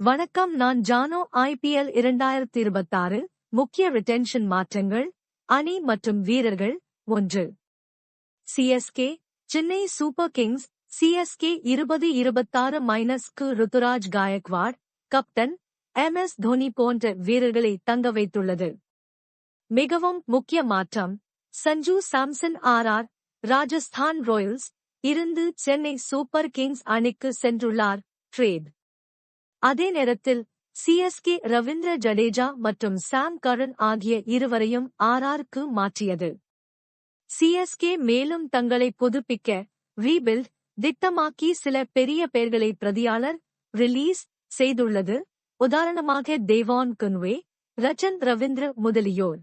வணக்கம், நான் ஜானோ. IPL 2026 முக்கிய ரிட்டென்ஷன் மாற்றங்கள், அணி மற்றும் வீரர்கள். 1. CSK Chennai super kings CSK 2026-க்கு ருத்துராஜ் காயக்வாட், கப்டன் MS தோனி போன்ற வீரர்களை தங்க வைத்துள்ளது. மிகவும் முக்கிய மாற்றம், சஞ்சு சாம்சன் ராஜஸ்தான் ராயல்ஸ் இருந்து சென்னை சூப்பர் கிங்ஸ் அணிக்கு சென்றுள்ளார். ட்ரேட். அதே நேரத்தில் CSK ரவீந்திர ஜடேஜா மற்றும் சாம் கரன் ஆகிய இருவரையும் RRக்கு மாற்றியது. CSK மேலும் தங்களை புதுப்பிக்க ரீபில்ட் திட்டமாக்கி சில பெரிய பெயர்களை பிரதியாளர் ரிலீஸ் செய்துள்ளது. உதாரணமாக தேவான் கன்வே, ரச்சன் ரவீந்திர முதலியோர்.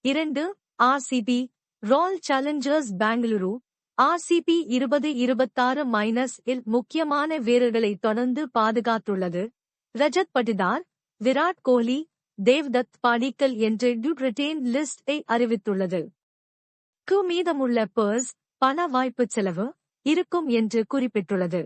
2. RCB royal challengers Bengaluru RCB 2026-இல் முக்கியமான வீரர்களை தொடர்ந்து பாதுகாத்துள்ளது. ரஜத் பட்டிதார், விராட் கோலி, தேவ்தத் பாடிக்கல் என்று ரிட்டெயின் லிஸ்ட் அறிவித்துள்ளது. மீதமுள்ள பர்ஸ் பண வாய்ப்பு செலவு இருக்கும் என்று குறிப்பிட்டுள்ளது.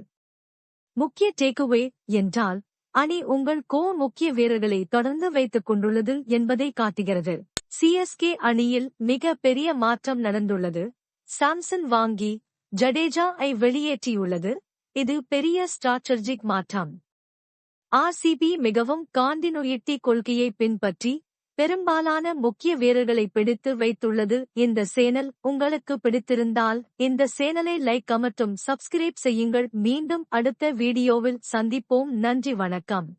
முக்கிய டேக்அவே என்றால், அணி உங்கள் முக்கிய வீரர்களை தொடர்ந்து வைத்துக் கொண்டுள்ளது என்பதை காட்டுகிறது. CSK அணியில் மிக பெரிய மாற்றம் நடந்துள்ளது. சாம்சன் வாங்கி ஜடேஜா வெளியேற்றியுள்ளது. இது பெரிய ஸ்ட்ராட்டஜிக் மாற்றம். RCB மிகவும் கான்டினுயிட்டி கொள்கையை பின்பற்றி பெரும்பாலான முக்கிய வீரர்களை பிடித்து வைத்துள்ளது. இந்த சேனல் உங்களுக்கு பிடித்திருந்தால் இந்த சேனலை லைக் மற்றும் சப்ஸ்கிரைப் செய்யுங்கள். மீண்டும் அடுத்த வீடியோவில் சந்திப்போம். நன்றி, வணக்கம்.